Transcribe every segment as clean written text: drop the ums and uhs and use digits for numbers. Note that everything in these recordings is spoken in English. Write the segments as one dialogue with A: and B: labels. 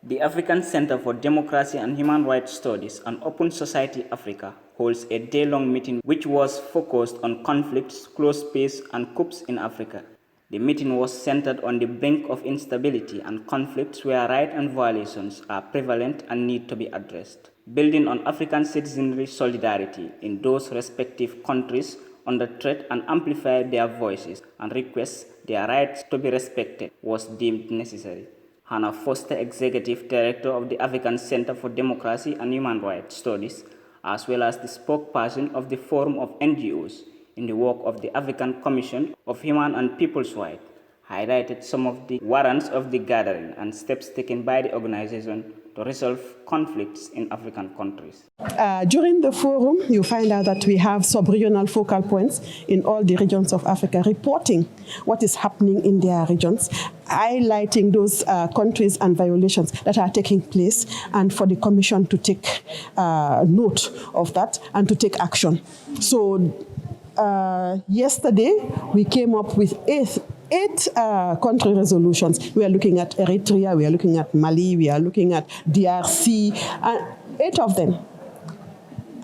A: The African Center for Democracy and Human Rights Studies and Open Society Africa holds a day-long meeting which was focused on conflicts, closed space, and coups in Africa. The meeting was centered on the brink of instability and conflicts where rights and violations are prevalent and need to be addressed. Building on African citizenry solidarity in those respective countries under threat and amplify their voices and request their rights to be respected was deemed necessary. Hannah Foster, Executive Director of the African Center for Democracy and Human Rights Studies, as well as the spokesperson of the Forum of NGOs in the work of the African Commission of Human and People's Rights, highlighted some of the warrants of the gathering and steps taken by the organization to resolve conflicts in African countries.
B: During the forum, you find out that we have sub-regional focal points in all the regions of Africa reporting what is happening in their regions, highlighting those countries and violations that are taking place, and for the Commission to take note of that and to take action. So yesterday, we came up with eight country resolutions. We are looking at Eritrea, we are looking at Mali, we are looking at DRC, 8 of them.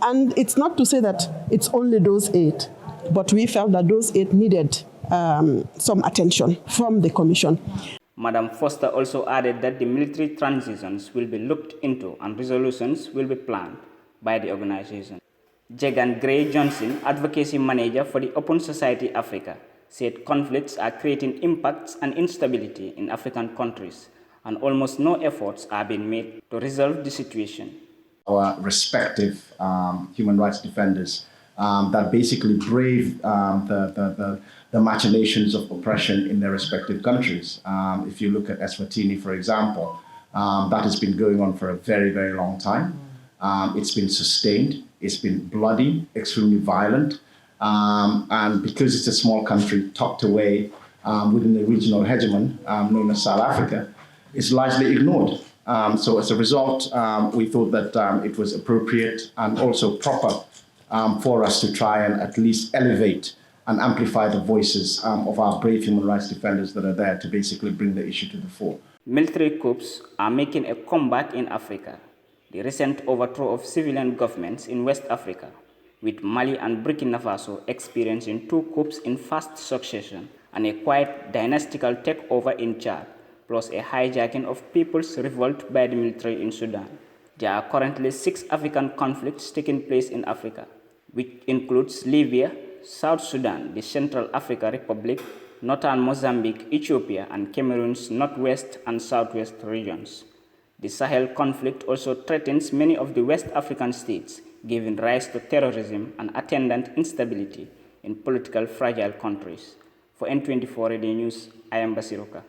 B: And it's not to say that it's only those 8, but we felt that those 8 needed some attention from the Commission.
A: Madam Foster also added that the military transitions will be looked into and resolutions will be planned by the organization. Jegan Gray Johnson, Advocacy Manager for the Open Society Africa, said conflicts are creating impacts and instability in African countries, and almost no efforts are being made to resolve the situation.
C: Our respective human rights defenders that basically brave the machinations of oppression in their respective countries. If you look at Eswatini, for example, that has been going on for a very, very long time. It's been sustained, it's been bloody, extremely violent. And because it's a small country tucked away within the regional hegemon known as South Africa, it's largely ignored. So as a result, we thought that it was appropriate and also proper for us to try and at least elevate and amplify the voices of our brave human rights defenders that are there to basically bring the issue to the fore.
A: Military coups are making a comeback in Africa. The recent overthrow of civilian governments in West Africa, with Mali and Burkina Faso experiencing 2 coups in fast succession and a quiet dynastical takeover in Chad, plus a hijacking of people's revolt by the military in Sudan. There are currently 6 African conflicts taking place in Africa, which includes Libya, South Sudan, the Central African Republic, Northern Mozambique, Ethiopia, and Cameroon's northwest and southwest regions. The Sahel conflict also threatens many of the West African states, giving rise to terrorism and attendant instability in political fragile countries. For N24 Radio News, I am Basiruka.